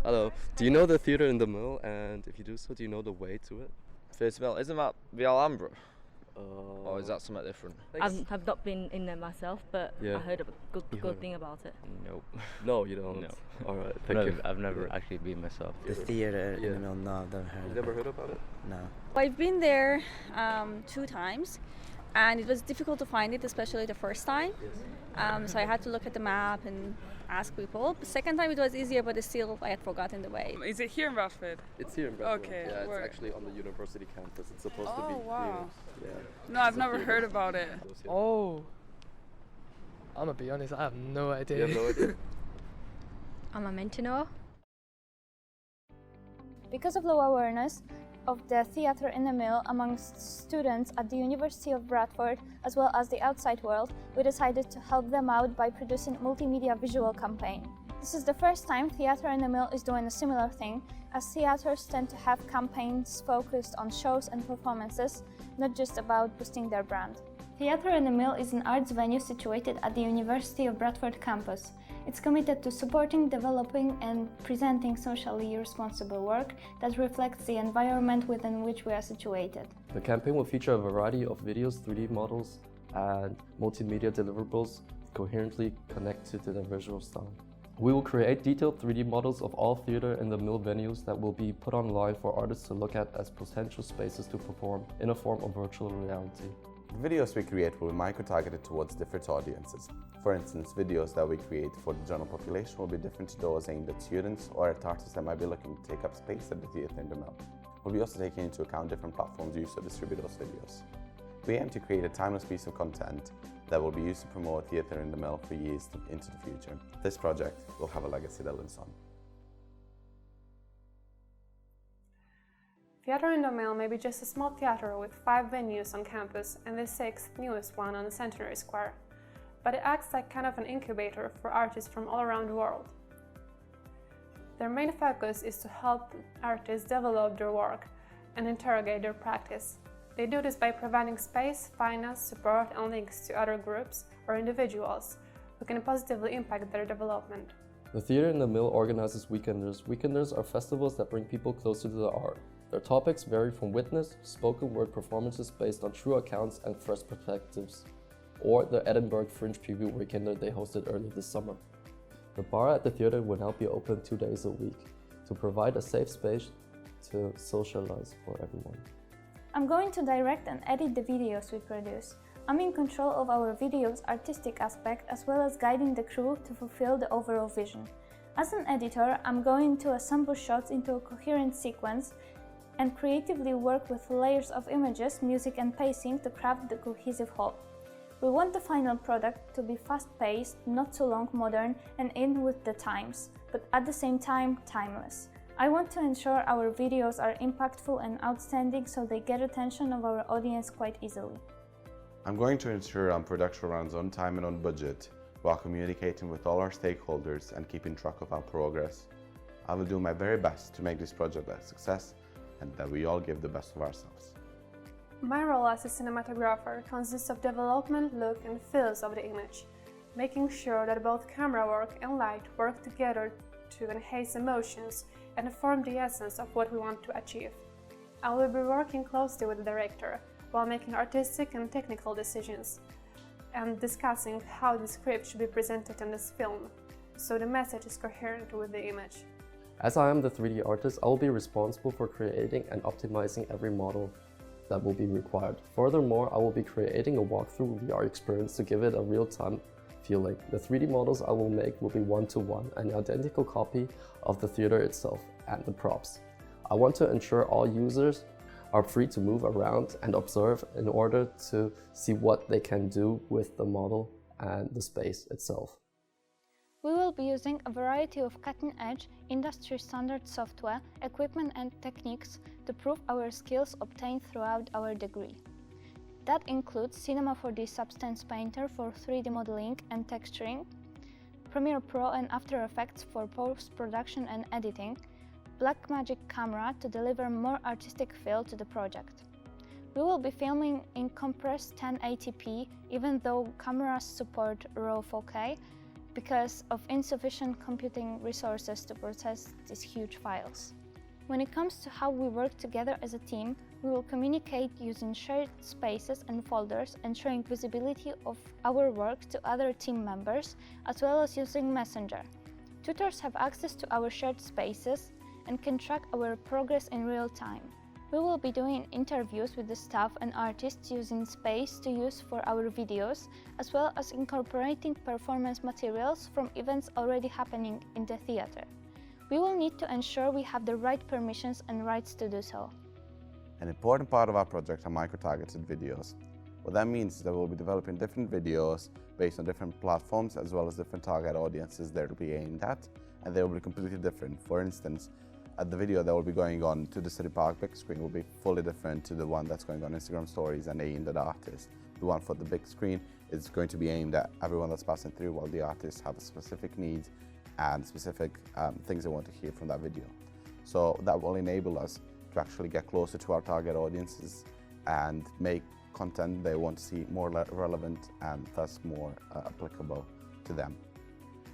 Hello. Do you know the theater in the mill? And if you do so, do you know the way to it? Theatre Mill, isn't that the Alhambra? Or is Uh, that something different? I've not been in there myself, but Yeah. I heard a You good heard. thing about it. Nope. No, you don't. No. All right. Thank you. I've never Yeah. actually been myself. The theater Yeah. in the mill, no, I've never heard You of never it. heard about it? No. I've been there 2 times, and it was difficult to find it, especially the first time. So I had to look at the map and ask people. The second time it was easier, but still I had forgotten the way. Is it here in Bradford? It's here in Bradford. Okay, Yeah, it's where? actually on the university campus. It's supposed to be. Oh, wow. Yeah. No, I've It's a never theater. heard about it. Oh, I'm gonna be honest, I have no idea. You have no idea? I'm a meant to know. Because of low awareness of the theatre in the mill amongst students at the University of Bradford, as well as the outside world, we decided to help them out by producing a multimedia visual campaign. This is the first time Theatre in the Mill is doing a similar thing, as theatres tend to have campaigns focused on shows and performances, not just about boosting their brand. Theatre in the Mill is an arts venue situated at the University of Bradford campus. It's committed to supporting, developing and presenting socially responsible work that reflects the environment within which we are situated. The campaign will feature a variety of videos, 3D models, and multimedia deliverables coherently connected to the visual style. We will create detailed 3D models of all theater in the mill venues that will be put online for artists to look at as potential spaces to perform in a form of virtual reality. The videos we create will be micro-targeted towards different audiences. For instance, videos that we create for the general population will be different to those aimed at students or at artists that might be looking to take up space at the theatre in the mill. We'll be also taking into account different platforms used to distribute those videos. We aim to create a timeless piece of content that will be used to promote theatre in the mill for years into the future. This project will have a legacy that lives on. Theatre in the Mill may be just a small theatre with 5 venues on campus and the 6th newest one on the Centenary Square, but it acts like kind of an incubator for artists from all around the world. Their main focus is to help artists develop their work and interrogate their practice. They do this by providing space, finance, support and links to other groups or individuals who can positively impact their development. The Theatre in the Mill organizes Weekenders. Weekenders are festivals that bring people closer to the art. Their topics vary from witness, spoken word performances based on true accounts and fresh perspectives, or the Edinburgh Fringe Preview Weekender they hosted earlier this summer. The bar at the theatre will now be open 2 days a week to provide a safe space to socialize for everyone. I'm going to direct and edit the videos we produce. I'm in control of our video's artistic aspect as well as guiding the crew to fulfill the overall vision. As an editor, I'm going to assemble shots into a coherent sequence and creatively work with layers of images, music and pacing to craft the cohesive whole. We want the final product to be fast-paced, not too long, modern and in with the times, but at the same time, timeless. I want to ensure our videos are impactful and outstanding so they get attention of our audience quite easily. I'm going to ensure our production runs on time and on budget while communicating with all our stakeholders and keeping track of our progress. I will do my very best to make this project a success and that we all give the best of ourselves. My role as a cinematographer consists of development, look and feels of the image, making sure that both camera work and light work together to enhance emotions and form the essence of what we want to achieve. I will be working closely with the director while making artistic and technical decisions and discussing how the script should be presented in this film, so the message is coherent with the image. As I am the 3D artist, I will be responsible for creating and optimizing every model that will be required. Furthermore, I will be creating a walkthrough VR experience to give it a real-time feeling. The 3D models I will make will be one-to-one, an identical copy of the theater itself and the props. I want to ensure all users are free to move around and observe in order to see what they can do with the model and the space itself. We will be using a variety of cutting-edge, industry-standard software, equipment and techniques to prove our skills obtained throughout our degree. That includes Cinema 4D Substance Painter for 3D modeling and texturing, Premiere Pro and After Effects for post-production and editing, Blackmagic Camera to deliver more artistic feel to the project. We will be filming in compressed 1080p, even though cameras support RAW 4K, because of insufficient computing resources to process these huge files. When it comes to how we work together as a team, we will communicate using shared spaces and folders, ensuring visibility of our work to other team members, as well as using Messenger. Tutors have access to our shared spaces and can track our progress in real time. We will be doing interviews with the staff and artists using Space to use for our videos, as well as incorporating performance materials from events already happening in the theatre. We will need to ensure we have the right permissions and rights to do so. An important part of our project are micro-targeted videos. What that means is that we'll be developing different videos based on different platforms as well as different target audiences they'll be aimed at, and they will be completely different. For instance, the video that will be going on to the City Park big screen will be fully different to the one that's going on Instagram stories and aimed at artists. The one for the big screen is going to be aimed at everyone that's passing through, while the artists have specific needs and specific things they want to hear from that video. So that will enable us to actually get closer to our target audiences and make content they want to see more relevant and thus more applicable to them.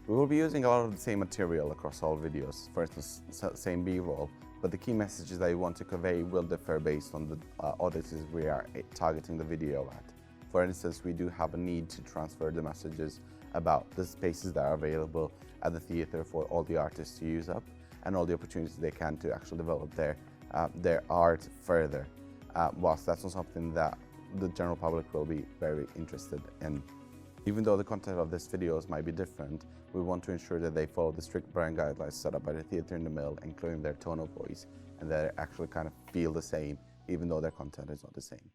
We will be using a lot of the same material across all videos, for instance, same B-roll, but the key messages that we want to convey will differ based on the audiences we are targeting the video at. For instance, we do have a need to transfer the messages about the spaces that are available at the theatre for all the artists to use up and all the opportunities they can to actually develop their art further, whilst that's not something that the general public will be very interested in. Even though the content of these videos might be different, we want to ensure that they follow the strict brand guidelines set up by the Theatre in the Mill, including their tone of voice, and that they actually kind of feel the same, even though their content is not the same.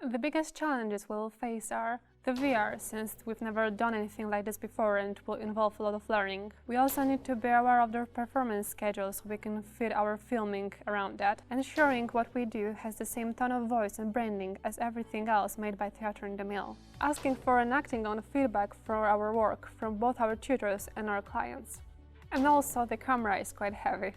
The biggest challenges we'll face are the VR, since we've never done anything like this before and will involve a lot of learning. We also need to be aware of their performance schedule so we can fit our filming around that, ensuring what we do has the same tone of voice and branding as everything else made by Theatre in the Mill. Asking for and acting on feedback for our work from both our tutors and our clients. And also the camera is quite heavy.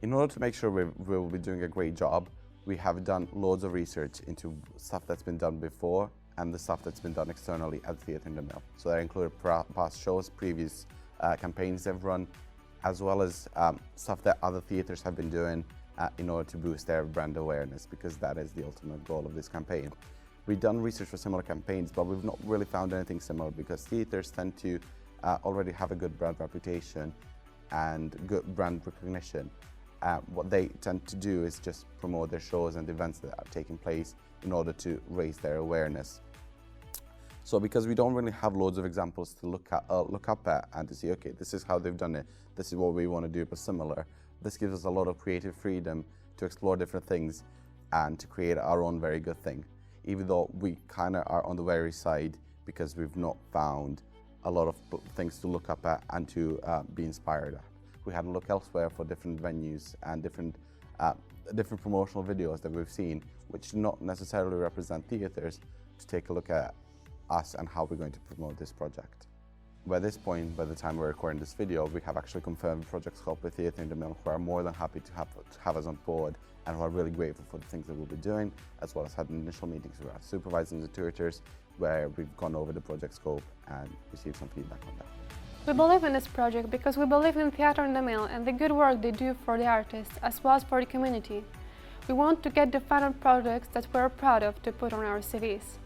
In order to make sure we will be doing a great job, we have done loads of research into stuff that's been done before and the stuff that's been done externally at Theatre in the Mill. So that included past shows, previous campaigns they've run, as well as stuff that other theatres have been doing in order to boost their brand awareness, because that is the ultimate goal of this campaign. We've done research for similar campaigns, but we've not really found anything similar because theatres tend to already have a good brand reputation and good brand recognition. What they tend to do is just promote their shows and events that are taking place in order to raise their awareness. So because we don't really have loads of examples to look up at and to see, okay, this is how they've done it, this is what we want to do but similar, this gives us a lot of creative freedom to explore different things and to create our own very good thing, even though we kind of are on the wary side because we've not found a lot of things to look up at and to be inspired at. We had to look elsewhere for different venues and different promotional videos that we've seen, which do not necessarily represent theatres, to take a look at us and how we're going to promote this project. By this point, by the time we're recording this video, we have actually confirmed project scope with Theatre in the Mill, who are more than happy to have us on board and who are really grateful for the things that we'll be doing, as well as had initial meetings with our supervisors and the tutors, where we've gone over the project scope and received some feedback on that. We believe in this project because we believe in Theatre in the Mill and the good work they do for the artists as well as for the community. We want to get the final products that we're proud of to put on our CVs.